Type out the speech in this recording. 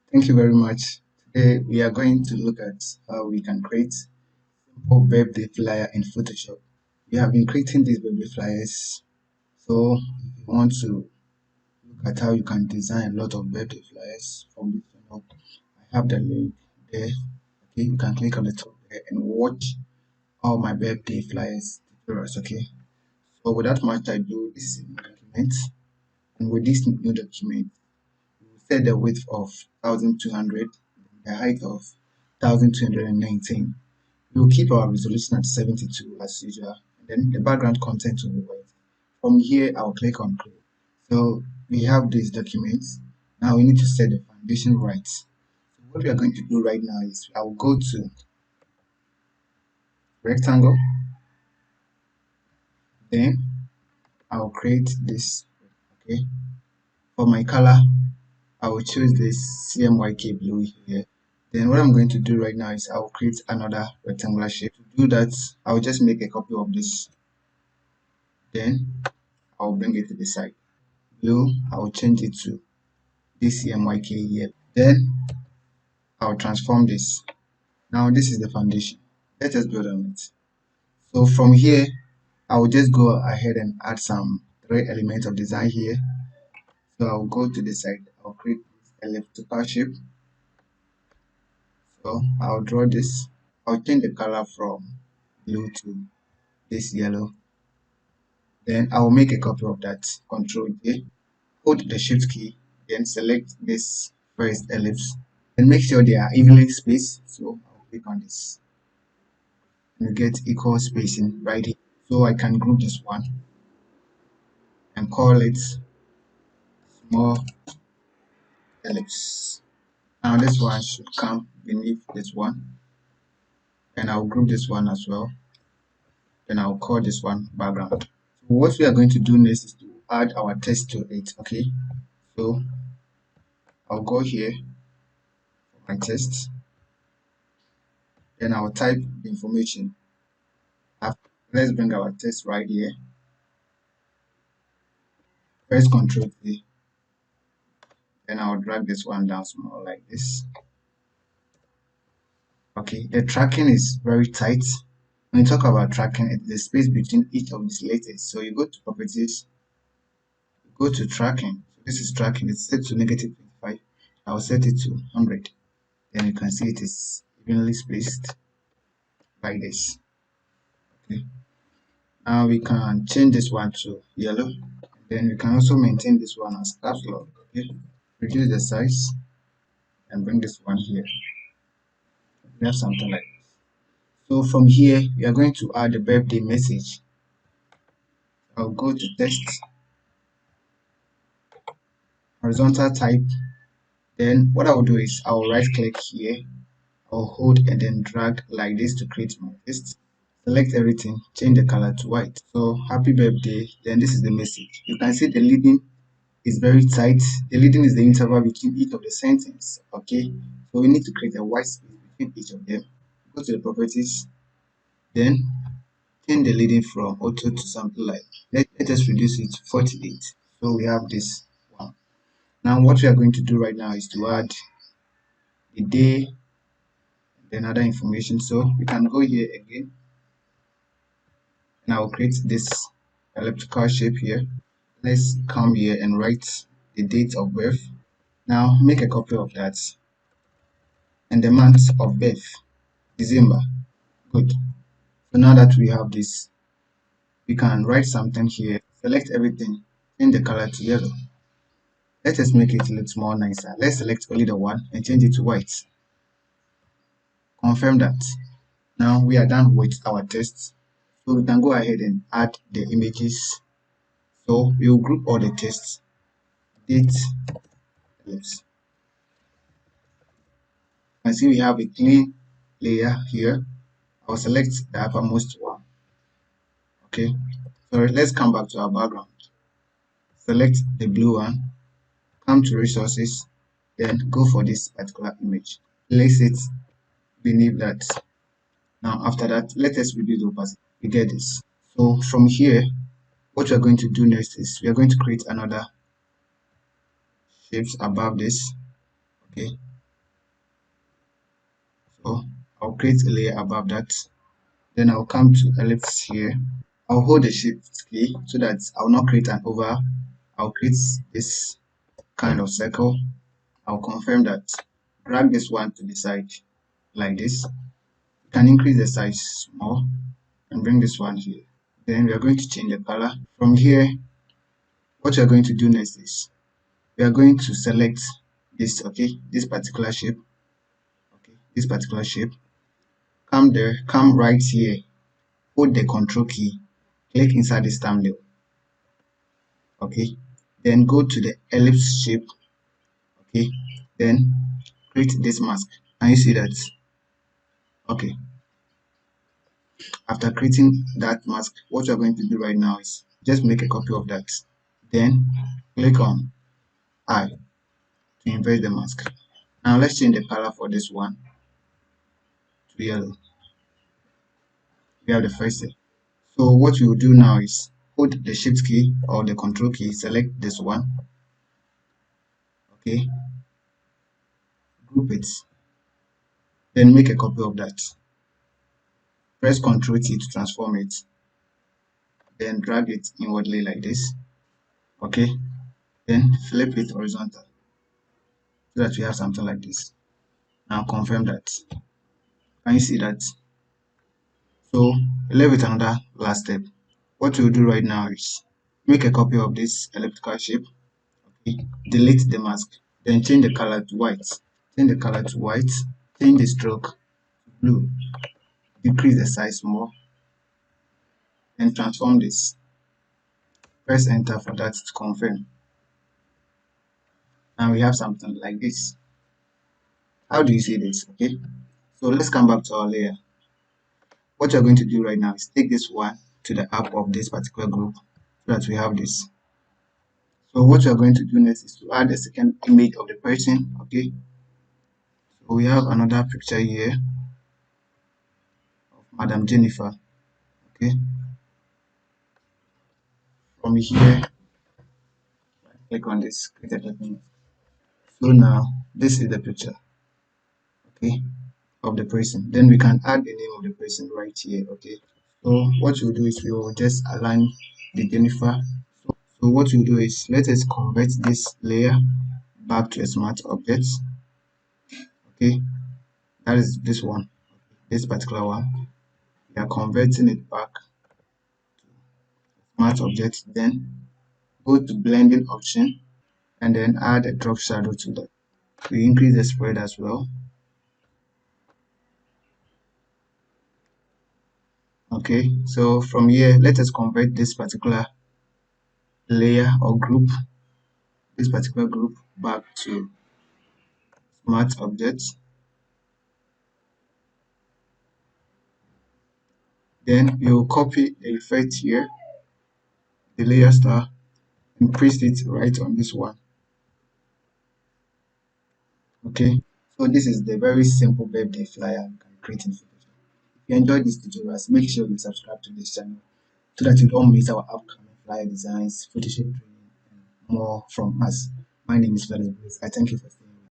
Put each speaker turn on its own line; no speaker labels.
Thank you very much. Today we are going to look at how we can create simple birthday flyer in Photoshop. We have been creating these birthday flyers, so if you want to look at how you can design a lot of birthday flyers from this channel, I have the link there. Okay, you can click on the top there and watch all my birthday flyers tutorials. Okay, so without much ado, this is a new document, and with this new document, set the width of 1200, the height of 1219. We will keep our resolution at 72 as usual, and then the background content will be white. From here, I'll click on create. So we have this document. Now we need to set the foundation right. So what we are going to do right now is I'll go to rectangle, then I'll create this. Okay. For my color, I will choose this CMYK blue here. Then what I'm going to do right now is I'll create another rectangular shape. To do that, I'll just make a copy of this. Then I'll bring it to the side. Blue, I'll change it to this CMYK here. Then I'll transform this. Now this is the foundation. Let us build on it. So from here, I will just go ahead and add some three elements of design here. So I'll go to the side. I'll create this elliptical shape. So I'll draw this. I'll change the color from blue to this yellow. Then I will make a copy of that. Control J, hold the shift key, then select this first ellipse and make sure they are evenly spaced. So I'll click on this and get equal spacing right here. So I can group this one and call it small ellipse. Now this one should come beneath this one, and I'll group this one as well. Then I'll call this one background. So what we are going to do next is to add our text to it. Okay, so I'll go here for my text. Then I'll type the information. Let's bring our text right here. Press Ctrl T. Then I'll drag this one down small like this. Okay, the tracking is very tight. When you talk about tracking, it's the space between each of these letters. So you go to properties, go to tracking. So this is tracking, it's set to -25. I'll set it to 100. Then you can see it is evenly spaced like this. Okay. Now we can change this one to yellow. Then we can also maintain this one as caps lock. Okay. Reduce the size and bring this one here. We have something like this. So from here, we are going to add the birthday message. I'll go to text, horizontal type. Then what I'll do is I'll right click here, I'll hold and then drag like this to create my text. Select everything, change the color to white. So happy birthday, then this is the message. You can see the leading is very tight. The leading is the interval between each of the sentence. Okay, so we need to create a white space between each of them. Go to the properties, then change the leading from auto to something like, let us reduce it to 48. So we have this one. Now what we are going to do right now is to add the day and other information. So we can go here again and I will create this elliptical shape here. Let's come here and write the date of birth. Now make a copy of that and the month of birth, December. Good. So now that we have this, we can write something here. Select everything, change the color to yellow. Let us make it look more nicer. Let's select only the one and change it to white. Confirm that. Now we are done with our tests. So we can go ahead and add the images. So we will group all the tests. Date, ellipse. You can see we have a clean layer here. I'll select the uppermost one. Okay. So let's come back to our background. Select the blue one. Come to resources. Then go for this particular image. Place it beneath that. Now after that, let us reduce the opacity. We get this. So from here, what we are going to do next is we are going to create another shapes above this. Okay. So I'll create a layer above that. Then I'll come to ellipse here. I'll hold the shift key so that I'll not create an oval. I'll create this kind of circle. I'll confirm that. Drag this one to the side like this. You can increase the size more and bring this one here. Then we are going to change the color. From here, what we are going to do next is we are going to select this, okay, this particular shape, okay, this particular shape. Come there, come right here, hold the control key, click inside this thumbnail, okay, then go to the ellipse shape, okay, then create this mask. Can you see that? Okay, after creating that mask, what you're going to do right now is just make a copy of that, then click on I to invert the mask. Now let's change the color for this one to yellow. We have the first step. So what we will do now is hold the shift key or the control key, select this one, okay, group it, then make a copy of that. Press Ctrl T to transform it, then drag it inwardly like this, okay, then flip it horizontal so that we have something like this. Now confirm that. Can you see that? So leave it another last step. What we'll do right now is make a copy of this elliptical shape, okay, delete the mask, then change the color to white. Change the color to white, change the stroke to blue, decrease the size more, and transform this. Press enter for that to confirm. And we have something like this. How do you see this? Okay, so let's come back to our layer. What you're going to do right now is take this one to the app of this particular group so that we have this. So what you're going to do next is to add a second image of the person. Okay, so we have another picture here of Madam Jennifer. Okay, from here, click on this, create a document. So now this is the picture, okay, of the person. Then we can add the name of the person right here. Okay, so what we'll do is we will just align the Jennifer. So what we'll do is let us convert this layer back to a smart object. Okay, that is this one, this particular one. We are converting it back to smart object. Then go to blending option and then add a drop shadow to that. We increase the spread as well. Okay, so from here, let us convert this particular layer or group, this particular group back to smart objects. Then you will copy the effect here, the layer star, and paste it right on this one. Okay, so this is the very simple birthday flyer you can create in Photoshop. If you enjoyed this tutorial, make sure you subscribe to this channel so that you don't miss our upcoming flyer designs, Photoshop training, and more from us. My name is Felix Bliss. I thank you for staying.